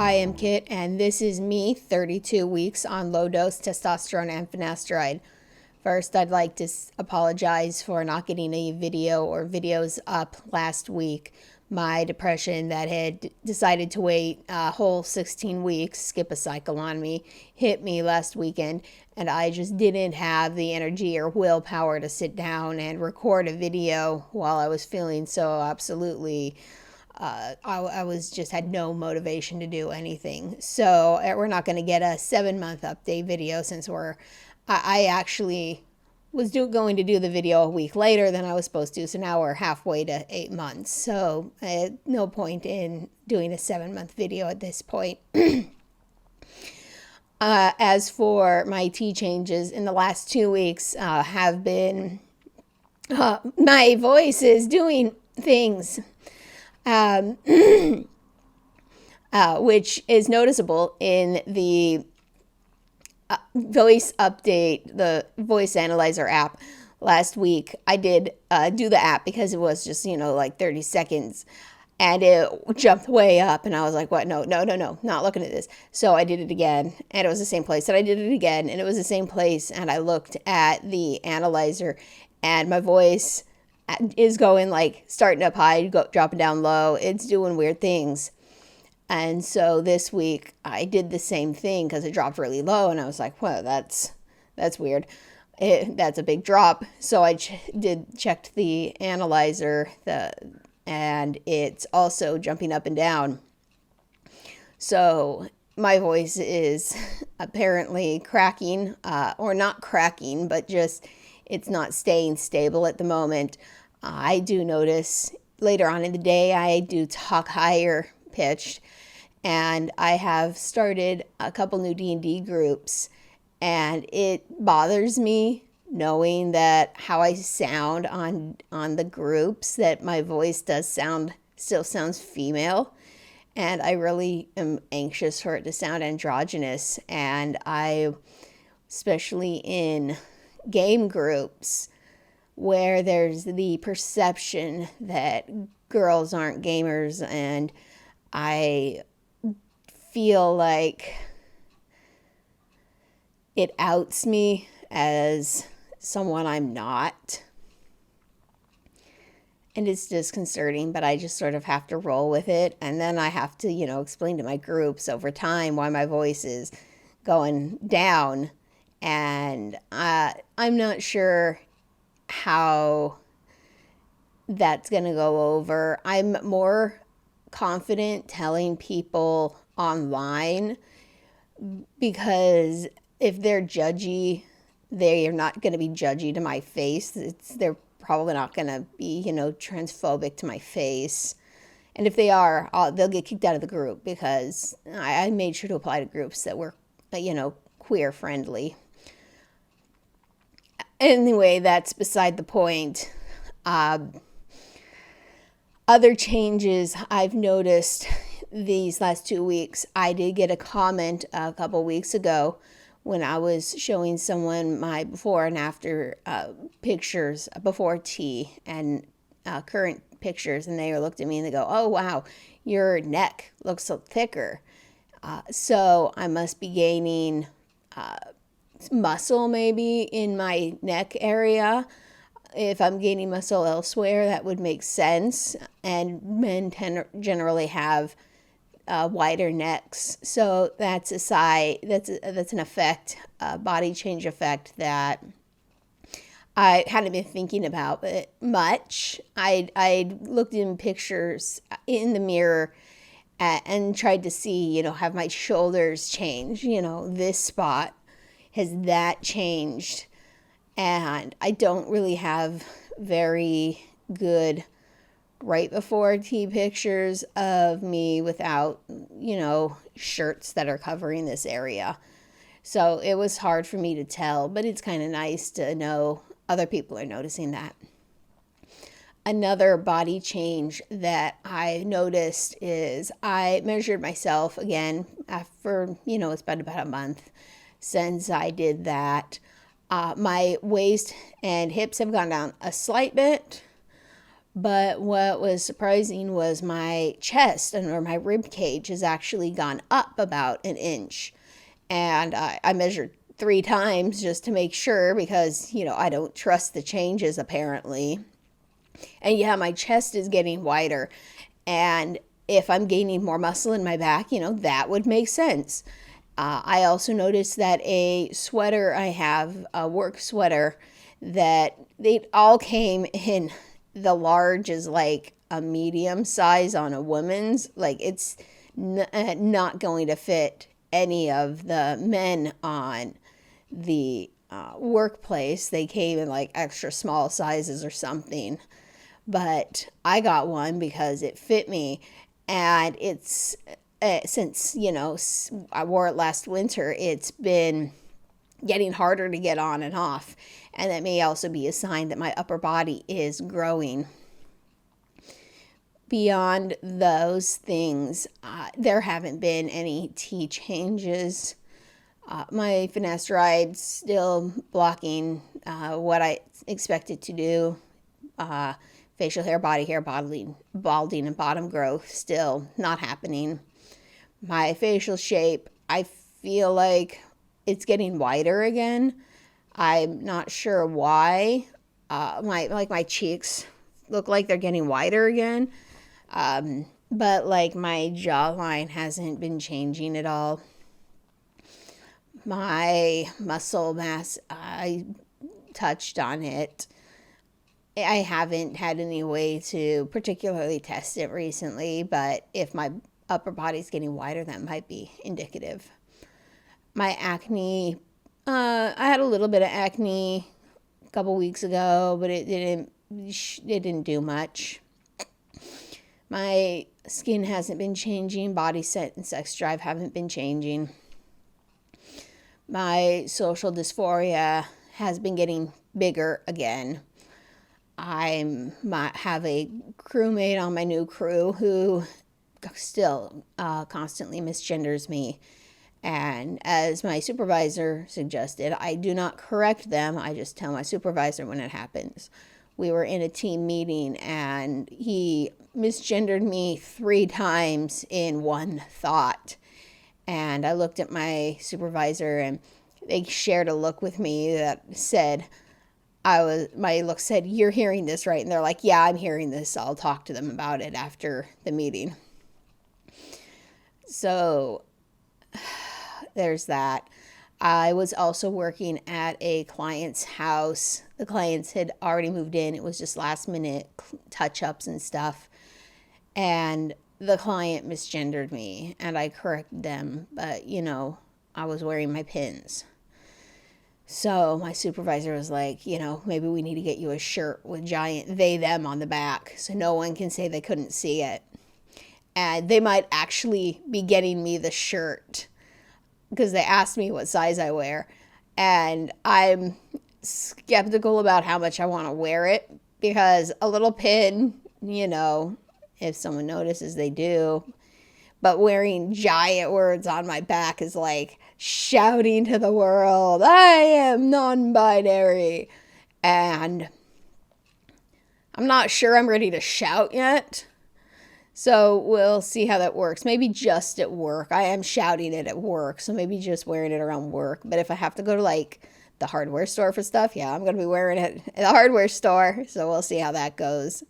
I am Kit, and this is me 32 weeks on low dose testosterone and finasteride. First, I'd like to apologize for not getting a video or videos up last week. My depression that had decided to wait a whole 16 weeks, skip a cycle on me, hit me last weekend, and I just didn't have the energy or willpower to sit down and record a video while I was feeling so absolutely I was just had no motivation to do anything. So we're not going to get a 7-month update video since I actually was going to do the video a week later than I was supposed to. So now we're halfway to 8 months. So no point in doing a 7-month video at this point. As for my T changes in the last 2 weeks have been, my voice is doing things. Which is noticeable in the voice update, the voice analyzer app. Last week I did do the app because it was just, like 30 seconds and it jumped way up and I was like, what? No, not looking at this. So I did it again and it was the same place, and I did it again and it was the same place, and I looked at the analyzer and my voice is going like starting up high, dropping down low. It's doing weird things. And so this week I did the same thing because it dropped really low and I was like, whoa, that's weird. That's a big drop. So I checked the analyzer and it's also jumping up and down. So my voice is apparently cracking, or not cracking, but just it's not staying stable at the moment. I do notice later on in the day I do talk higher pitched, and I have started a couple new D&D groups, and it bothers me knowing that how I sound on the groups, that my voice still sounds female, and I really am anxious for it to sound androgynous. And I, especially in game groups where there's the perception that girls aren't gamers, and I feel like it outs me as someone I'm not, and it's disconcerting, but I just sort of have to roll with it. And then I have to explain to my groups over time why my voice is going down, and I'm not sure how that's going to go over. I'm more confident telling people online, because if they're judgy, they are not going to be judgy to my face. They're probably not going to be, transphobic to my face. And if they are, they'll get kicked out of the group, because I made sure to apply to groups that were, queer friendly. Anyway, that's beside the point. Other changes I've noticed these last 2 weeks. I did get a comment a couple weeks ago when I was showing someone my before and after pictures, before T and current pictures, and they looked at me and they go, oh wow, your neck looks so thicker. So I must be gaining muscle maybe in my neck area. If I'm gaining muscle elsewhere, that would make sense. And men generally have wider necks, so that's that's an effect, a body change effect that I hadn't been thinking about it much. I looked in pictures in the mirror and tried to see, have my shoulders changed? This spot, has that changed? And I don't really have very good right before T pictures of me without, shirts that are covering this area. So it was hard for me to tell, but it's kind of nice to know other people are noticing that. Another body change that I noticed is I measured myself again after, it's been about a month since I did that. My waist and hips have gone down a slight bit, But what was surprising was my chest or my rib cage has actually gone up about an inch. And I measured 3 times just to make sure because, I don't trust the changes apparently. And yeah, my chest is getting wider. And if I'm gaining more muscle in my back, that would make sense. I also noticed that a sweater I have, a work sweater, that they all came in the large is like a medium size on a woman's. Like it's not going to fit any of the men on the workplace. They came in like extra small sizes or something. But I got one because it fit me. And it's since, I wore it last winter, it's been getting harder to get on and off. And that may also be a sign that my upper body is growing. Beyond those things, there haven't been any T changes. My finasteride still blocking what I expected to do. Facial hair, body hair, balding, and bottom growth still not happening. My facial shape, I feel like it's getting wider again. I'm not sure why. My cheeks look like they're getting wider again. But like my jawline hasn't been changing at all. My muscle mass, I touched on it. I haven't had any way to particularly test it recently, but if my upper body's getting wider, that might be indicative. My acne, I had a little bit of acne a couple weeks ago, but it didn't do much. My skin hasn't been changing. Body scent and sex drive haven't been changing. My social dysphoria has been getting bigger again. I have a crewmate on my new crew who still constantly misgenders me. And as my supervisor suggested, I do not correct them. I just tell my supervisor when it happens. We were in a team meeting and he misgendered me 3 times in one thought. And I looked at my supervisor and they shared a look with me that said, my look said, "You're hearing this, right?" And they're like, "Yeah, I'm hearing this. I'll talk to them about it after the meeting." So there's that. I was also working at a client's house. The clients had already moved in. It was just last minute touch-ups and stuff. And the client misgendered me and I corrected them. But, I was wearing my pins. So my supervisor was like, maybe we need to get you a shirt with giant they, them on the back so no one can say they couldn't see it. And they might actually be getting me the shirt because they asked me what size I wear. And I'm skeptical about how much I want to wear it because a little pin, if someone notices, they do. But wearing giant words on my back is like shouting to the world, "I am non-binary." And I'm not sure I'm ready to shout yet. So we'll see how that works. Maybe just at work. I am shouting it at work, so maybe just wearing it around work. But if I have to go to like the hardware store for stuff, yeah, I'm going to be wearing it at the hardware store. So we'll see how that goes.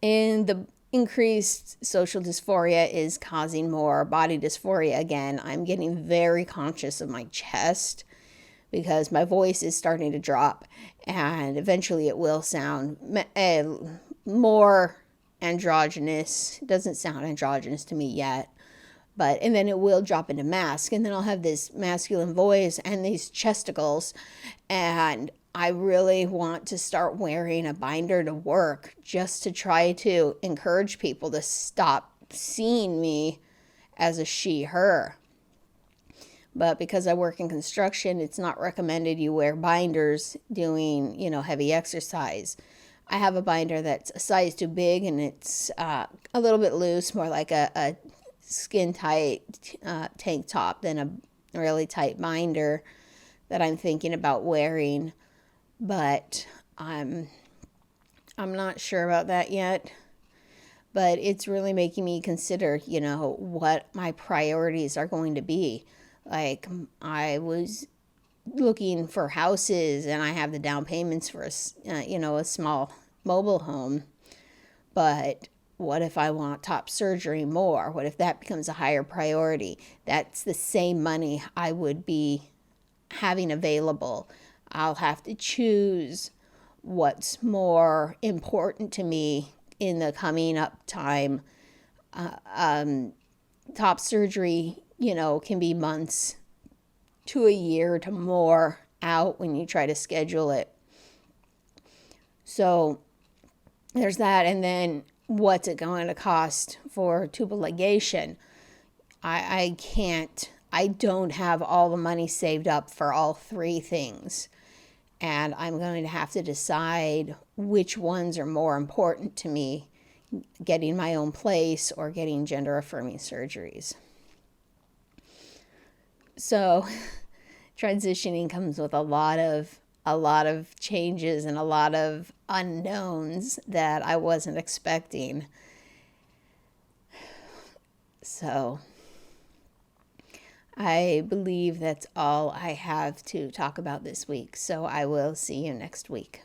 And the increased social dysphoria is causing more body dysphoria again. I'm getting very conscious of my chest because my voice is starting to drop and eventually it will sound more androgynous. It doesn't sound androgynous to me yet, and then it will drop into mask and then I'll have this masculine voice and these chesticles, and I really want to start wearing a binder to work just to try to encourage people to stop seeing me as a she, her. But because I work in construction, it's not recommended you wear binders doing, heavy exercise. I have a binder that's a size too big and it's a little bit loose, more like a skin tight tank top than a really tight binder that I'm thinking about wearing. But I'm not sure about that yet, but it's really making me consider, what my priorities are going to be. Like, I was looking for houses and I have the down payments for a small mobile home. But what if I want top surgery more? What if that becomes a higher priority? That's the same money I would be having available. I'll have to choose what's more important to me in the coming up time. Top surgery, can be months to a year to more out when you try to schedule it. So there's that. And then what's it going to cost for tubal ligation? I don't have all the money saved up for all three things. And I'm going to have to decide which ones are more important to me, getting my own place or getting gender affirming surgeries. So transitioning comes with a lot of changes and a lot of unknowns that I wasn't expecting. So I believe that's all I have to talk about this week. So I will see you next week.